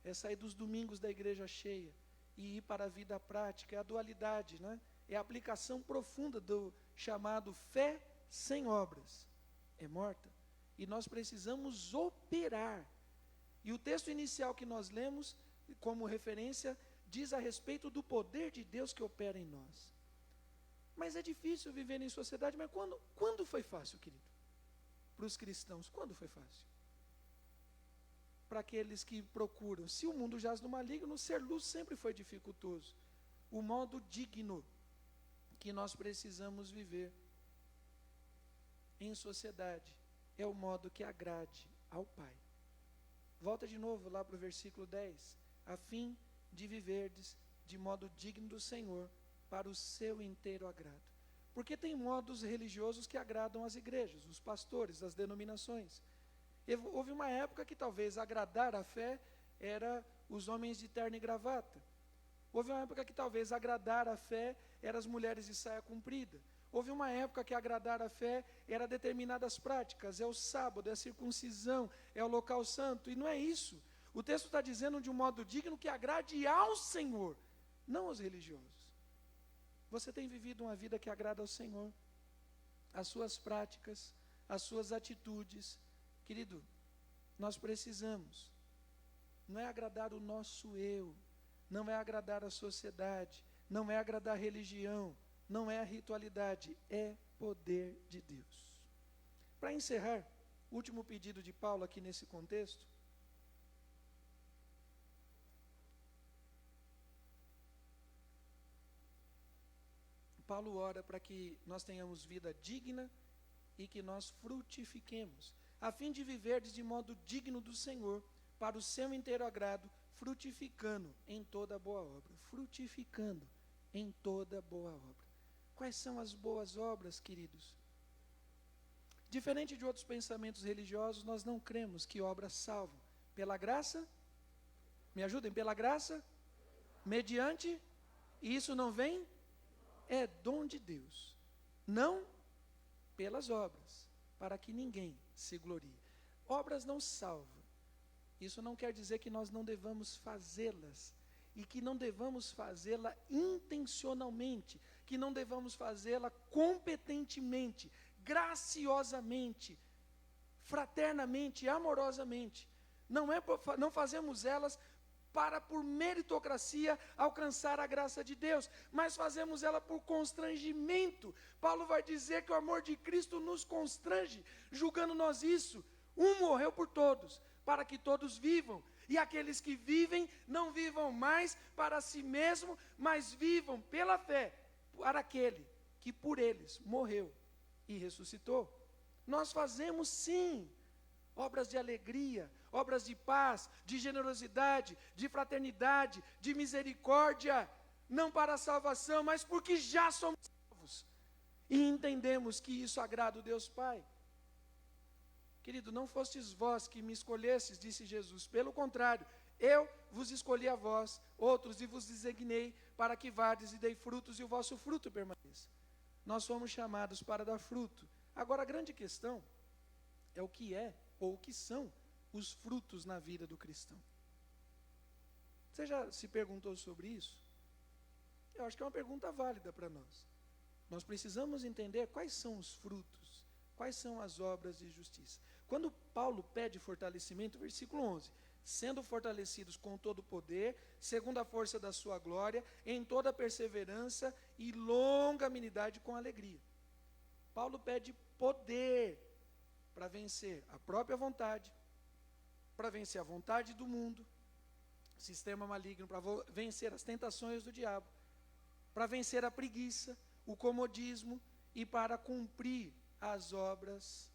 é sair dos domingos da igreja cheia e ir para a vida prática, é a dualidade, né? É a aplicação profunda do chamado fé sem obras. É morta. E nós precisamos operar. E o texto inicial que nós lemos, como referência, diz a respeito do poder de Deus que opera em nós. Mas é difícil viver em sociedade, mas quando foi fácil, querido? Para os cristãos, quando foi fácil? Para aqueles que procuram, se o mundo jaz no maligno, ser luz sempre foi dificultoso. O modo digno que nós precisamos viver em sociedade é o modo que agrade ao Pai. Volta de novo lá para o versículo 10. A fim de viverdes de modo digno do Senhor, para o seu inteiro agrado. Porque tem modos religiosos que agradam as igrejas, os pastores, as denominações. Houve uma época que talvez agradar a fé era os homens de terno e gravata. Houve uma época que talvez agradar a fé eram as mulheres de saia comprida. Houve uma época que agradar a fé era determinadas práticas, é o sábado, é a circuncisão, é o local santo, e não é isso. O texto está dizendo de um modo digno que agrade ao Senhor, não aos religiosos. Você tem vivido uma vida que agrada ao Senhor, as suas práticas, as suas atitudes. Querido, nós precisamos, não é agradar o nosso eu, não é agradar a sociedade, não é agradar a religião, não é a ritualidade, é poder de Deus. Para encerrar, o último pedido de Paulo aqui nesse contexto, Paulo ora para que nós tenhamos vida digna e que nós frutifiquemos, a fim de viverdes de modo digno do Senhor, para o seu inteiro agrado, frutificando em toda boa obra. Frutificando em toda boa obra. Quais são as boas obras, queridos? Diferente de outros pensamentos religiosos, nós não cremos que obras salvam. Pela graça, me ajudem, pela graça, mediante, e isso não vem, é dom de Deus, não pelas obras, para que ninguém se glorie. Obras não salvam. Isso não quer dizer que nós não devamos fazê-las, e que não devamos fazê-la intencionalmente, que não devamos fazê-la competentemente, graciosamente, fraternamente, amorosamente. Não fazemos elas para, por meritocracia, alcançar a graça de Deus, mas fazemos ela por constrangimento. Paulo vai dizer que o amor de Cristo nos constrange, julgando nós isso. Um morreu por todos, para que todos vivam, e aqueles que vivem, não vivam mais para si mesmo, mas vivam pela fé, para aquele que por eles morreu e ressuscitou. Nós fazemos sim, obras de alegria, obras de paz, de generosidade, de fraternidade, de misericórdia, não para a salvação, mas porque já somos salvos, e entendemos que isso agrada o Deus Pai. Querido, não fostes vós que me escolhestes, disse Jesus, pelo contrário, eu vos escolhi a vós, outros, e vos designei para que vardes e dei frutos, e o vosso fruto permaneça. Nós fomos chamados para dar fruto. Agora, a grande questão é o que é, ou o que são, os frutos na vida do cristão. Você já se perguntou sobre isso? Eu acho que é uma pergunta válida para nós. Nós precisamos entender quais são os frutos, quais são as obras de justiça. Quando Paulo pede fortalecimento, versículo 11, sendo fortalecidos com todo o poder, segundo a força da sua glória, em toda perseverança e longanimidade com alegria. Paulo pede poder para vencer a própria vontade, para vencer a vontade do mundo, sistema maligno, para vencer as tentações do diabo, para vencer a preguiça, o comodismo e para cumprir as obras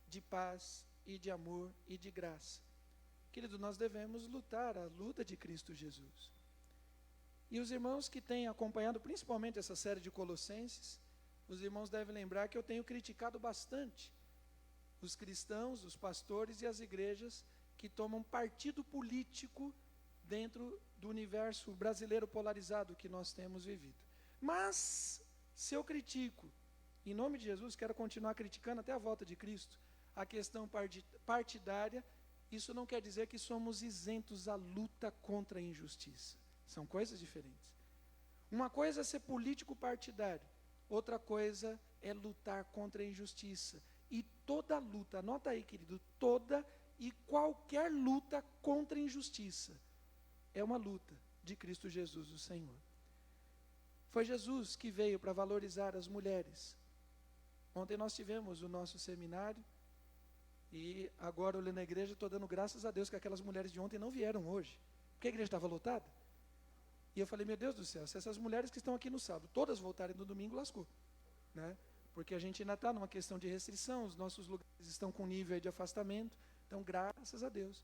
de paz e de amor e de graça. Querido, nós devemos lutar a luta de Cristo Jesus. E os irmãos que têm acompanhado principalmente essa série de Colossenses, os irmãos devem lembrar que eu tenho criticado bastante os cristãos, os pastores e as igrejas que tomam partido político dentro do universo brasileiro polarizado que nós temos vivido. Mas, se eu critico Em nome de Jesus, quero continuar criticando até a volta de Cristo a questão partidária. Isso não quer dizer que somos isentos à luta contra a injustiça. São coisas diferentes. Uma coisa é ser político partidário, outra coisa é lutar contra a injustiça. E toda luta, anota aí, querido, toda e qualquer luta contra a injustiça é uma luta de Cristo Jesus, o Senhor. Foi Jesus que veio para valorizar as mulheres. Ontem nós tivemos o nosso seminário, e agora olhando na igreja, estou dando graças a Deus que aquelas mulheres de ontem não vieram hoje, porque a igreja estava lotada. E eu falei, meu Deus do céu, se essas mulheres que estão aqui no sábado, todas voltarem no domingo, lascou, né? Porque a gente ainda está numa questão de restrição, os nossos lugares estão com nível de afastamento. Então, graças a Deus,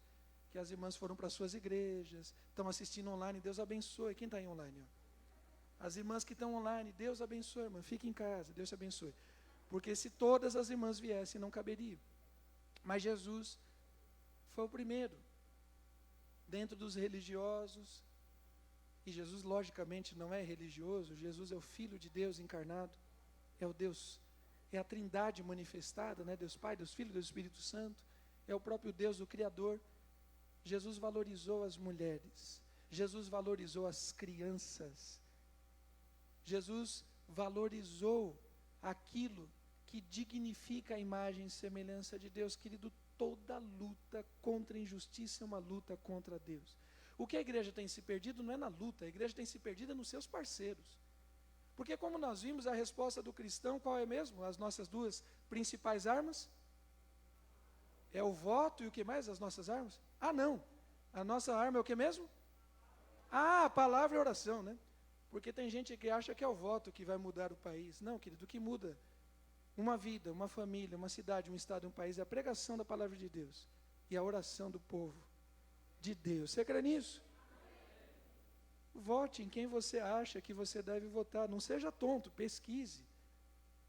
que as irmãs foram para suas igrejas, estão assistindo online, Deus abençoe. Quem está aí online? Ó? As irmãs que estão online, Deus abençoe, irmã, fique em casa, Deus te abençoe. Porque se todas as irmãs viessem, não caberia. Mas Jesus foi o primeiro, dentro dos religiosos, e Jesus logicamente não é religioso, Jesus é o Filho de Deus encarnado, é o Deus, é a Trindade manifestada, né? Deus Pai, Deus Filho, Deus Espírito Santo, é o próprio Deus, o Criador. Jesus valorizou as mulheres, Jesus valorizou as crianças, Jesus valorizou aquilo que dignifica a imagem e semelhança de Deus. Querido, toda luta contra a injustiça é uma luta contra Deus. O que a igreja tem se perdido não é na luta, a igreja tem se perdido nos seus parceiros. Porque como nós vimos, a resposta do cristão, qual é mesmo? As nossas duas principais armas? É o voto e o que mais? As nossas armas? Ah, não. A nossa arma é o que mesmo? Ah, a palavra e a oração, né? Porque tem gente que acha que é o voto que vai mudar o país. Não, querido, o que muda uma vida, uma família, uma cidade, um estado, um país é a pregação da palavra de Deus e a oração do povo de Deus. Você crê nisso? Vote em quem você acha que você deve votar. Não seja tonto, pesquise.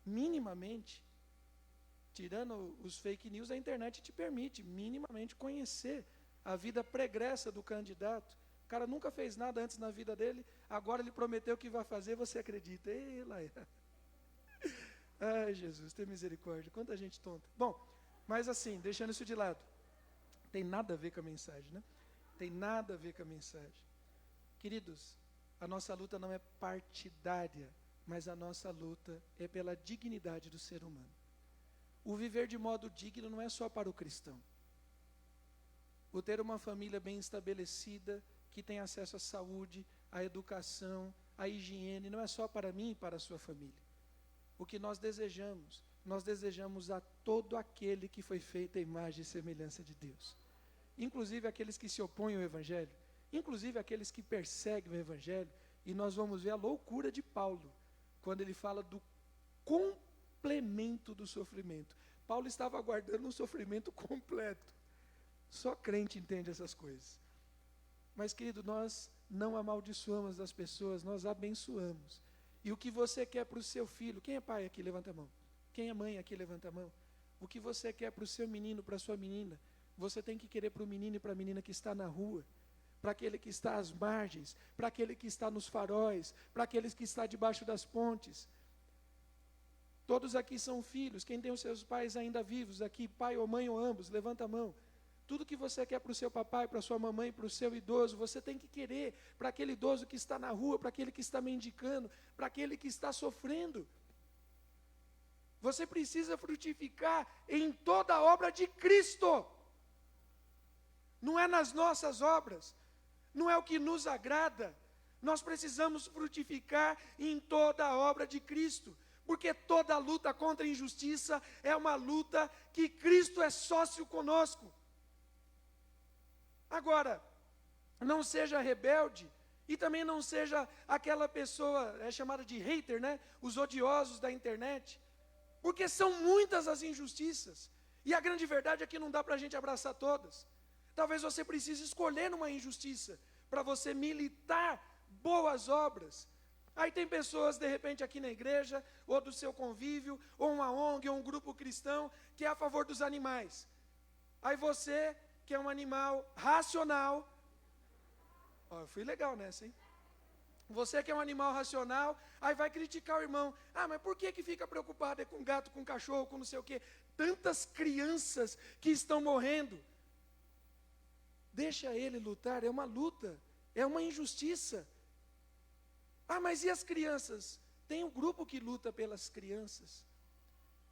Minimamente, tirando os fake news, a internet te permite minimamente conhecer a vida pregressa do candidato. O cara nunca fez nada antes na vida dele, agora ele prometeu que vai fazer, você acredita. Ei, Laia. Ai, Jesus, tem misericórdia. Quanta gente tonta. Bom, mas assim, deixando isso de lado, tem nada a ver com a mensagem, né? Tem nada a ver com a mensagem. Queridos, a nossa luta não é partidária, mas a nossa luta é pela dignidade do ser humano. O viver de modo digno não é só para o cristão. O ter uma família bem estabelecida, que tem acesso à saúde, à educação, à higiene, não é só para mim e para a sua família. O que nós desejamos a todo aquele que foi feito à imagem e semelhança de Deus. Inclusive aqueles que se opõem ao Evangelho, inclusive aqueles que perseguem o Evangelho, e nós vamos ver a loucura de Paulo, quando ele fala do complemento do sofrimento. Paulo estava aguardando um sofrimento completo. Só crente entende essas coisas. Mas, querido, nós não amaldiçoamos as pessoas, nós abençoamos. E o que você quer para o seu filho? Quem é pai aqui? Levanta a mão. Quem é mãe aqui? Levanta a mão. O que você quer para o seu menino, para a sua menina? Você tem que querer para o menino e para a menina que está na rua, para aquele que está às margens, para aquele que está nos faróis, para aqueles que está debaixo das pontes. Todos aqui são filhos. Quem tem os seus pais ainda vivos aqui, pai ou mãe ou ambos, levanta a mão. Tudo que você quer para o seu papai, para a sua mamãe, para o seu idoso, você tem que querer para aquele idoso que está na rua, para aquele que está mendicando, para aquele que está sofrendo. Você precisa frutificar em toda a obra de Cristo. Não é nas nossas obras, não é o que nos agrada. Nós precisamos frutificar em toda a obra de Cristo, porque toda luta contra a injustiça é uma luta que Cristo é sócio conosco. Agora, não seja rebelde e também não seja aquela pessoa, é chamada de hater, né? Os odiosos da internet, porque são muitas as injustiças, e a grande verdade é que não dá para a gente abraçar todas. Talvez você precise escolher numa injustiça, para você militar boas obras. Aí tem pessoas, de repente, aqui na igreja, ou do seu convívio, ou uma ONG, ou um grupo cristão, que é a favor dos animais. Aí você, que é um animal racional, ó, eu fui legal nessa, hein? Você que é um animal racional, aí vai criticar o irmão. Ah, mas por que fica preocupado com gato, com cachorro, com não sei o quê? Tantas crianças que estão morrendo. Deixa ele lutar, é uma luta, é uma injustiça. Ah, mas e as crianças? Tem um grupo que luta pelas crianças.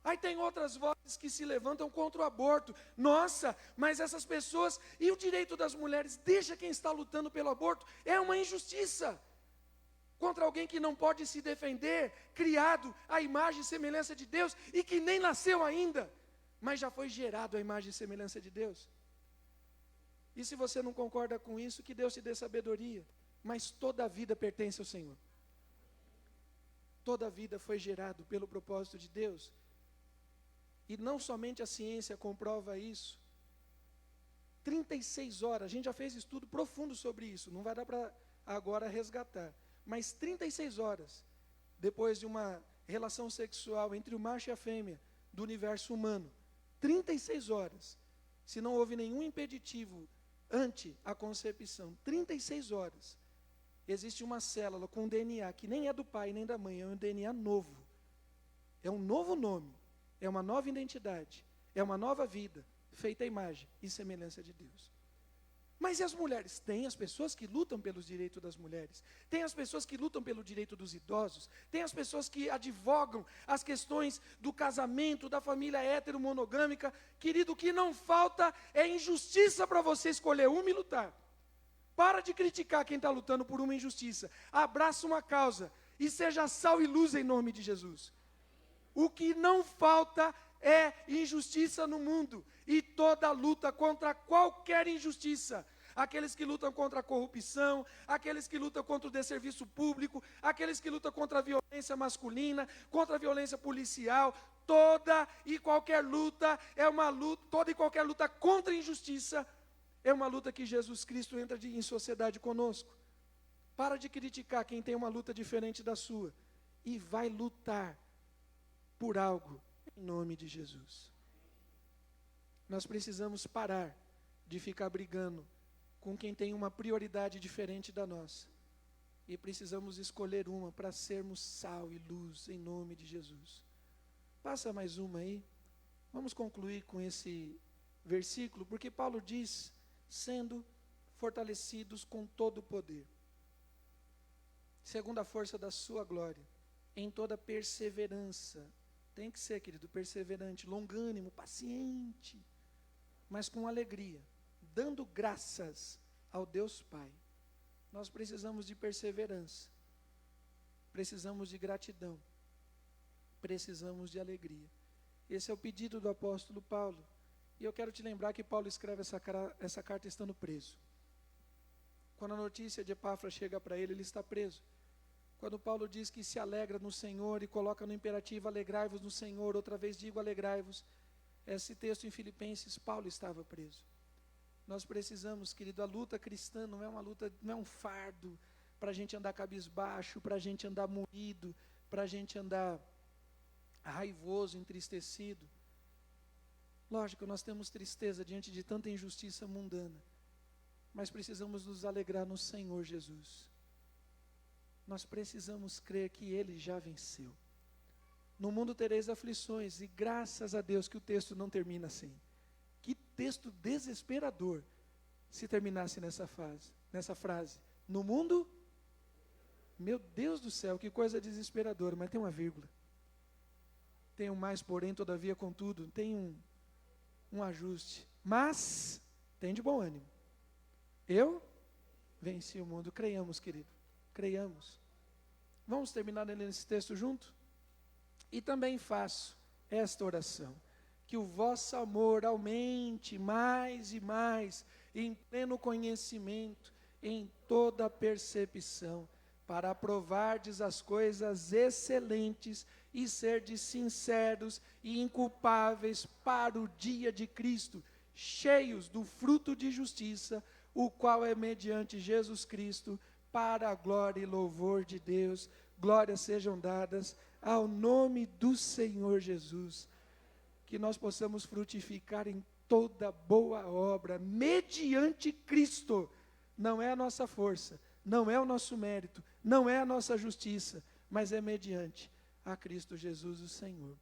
Aí tem outras vozes que se levantam contra o aborto. Nossa, mas essas pessoas, e o direito das mulheres? Deixa quem está lutando pelo aborto, é uma injustiça. Contra alguém que não pode se defender, criado à imagem e semelhança de Deus, e que nem nasceu ainda, mas já foi gerado à imagem e semelhança de Deus. E se você não concorda com isso, que Deus te dê sabedoria, mas toda a vida pertence ao Senhor. Toda a vida foi gerado pelo propósito de Deus. E não somente a ciência comprova isso. 36 horas, a gente já fez estudo profundo sobre isso, não vai dar para agora resgatar. Mas 36 horas, depois de uma relação sexual entre o macho e a fêmea do universo humano, 36 horas, se não houve nenhum impeditivo ante a concepção, 36 horas, existe uma célula com DNA que nem é do pai nem da mãe, é um DNA novo. É um novo nome, é uma nova identidade, é uma nova vida, feita à imagem e semelhança de Deus. Mas e as mulheres? Tem as pessoas que lutam pelos direitos das mulheres, tem as pessoas que lutam pelo direito dos idosos, tem as pessoas que advogam as questões do casamento, da família heteromonogâmica. Querido, o que não falta é injustiça para você escolher uma e lutar. Para de criticar quem está lutando por uma injustiça, abraça uma causa e seja sal e luz em nome de Jesus. O que não falta é injustiça no mundo, e toda luta contra qualquer injustiça, aqueles que lutam contra a corrupção, aqueles que lutam contra o desserviço público, aqueles que lutam contra a violência masculina, contra a violência policial, toda e qualquer luta é uma luta, toda e qualquer luta contra a injustiça é uma luta que Jesus Cristo entra em sociedade conosco. Para de criticar quem tem uma luta diferente da sua e vai lutar por algo em nome de Jesus. Nós precisamos parar de ficar brigando com quem tem uma prioridade diferente da nossa. E precisamos escolher uma para sermos sal e luz em nome de Jesus. Passa mais uma aí. Vamos concluir com esse versículo, porque Paulo diz, sendo fortalecidos com todo o poder, segundo a força da sua glória, em toda perseverança. Tem que ser, querido, perseverante, longânimo, paciente, mas com alegria, dando graças ao Deus Pai. Nós precisamos de perseverança, precisamos de gratidão, precisamos de alegria. Esse é o pedido do apóstolo Paulo. E eu quero te lembrar que Paulo escreve essa carta estando preso. Quando a notícia de Epáfras chega para ele, ele está preso. Quando Paulo diz que se alegra no Senhor e coloca no imperativo, alegrai-vos no Senhor, outra vez digo alegrai-vos. Esse texto em Filipenses, Paulo estava preso. Nós precisamos, querido, a luta cristã não é uma luta, não é um fardo para a gente andar cabisbaixo, para a gente andar moído, para a gente andar raivoso, entristecido. Lógico, nós temos tristeza diante de tanta injustiça mundana, mas precisamos nos alegrar no Senhor Jesus. Nós precisamos crer que Ele já venceu. No mundo tereis aflições, e graças a Deus que o texto não termina assim. Que texto desesperador se terminasse nessa frase. No mundo, meu Deus do céu, que coisa desesperadora, mas tem uma vírgula. Tem um mais, porém, todavia, contudo, tem um ajuste. Mas, tem de bom ânimo. Eu venci o mundo. Creiamos, querido. Creiamos. Vamos terminar lendo esse texto junto? E também faço esta oração, que o vosso amor aumente mais e mais, em pleno conhecimento, em toda percepção, para aprovardes as coisas excelentes e serdes sinceros e inculpáveis para o dia de Cristo, cheios do fruto de justiça, o qual é mediante Jesus Cristo, para a glória e louvor de Deus. Glórias sejam dadas ao nome do Senhor Jesus, que nós possamos frutificar em toda boa obra, mediante Cristo. Não é a nossa força, não é o nosso mérito, não é a nossa justiça, mas é mediante a Cristo Jesus o Senhor.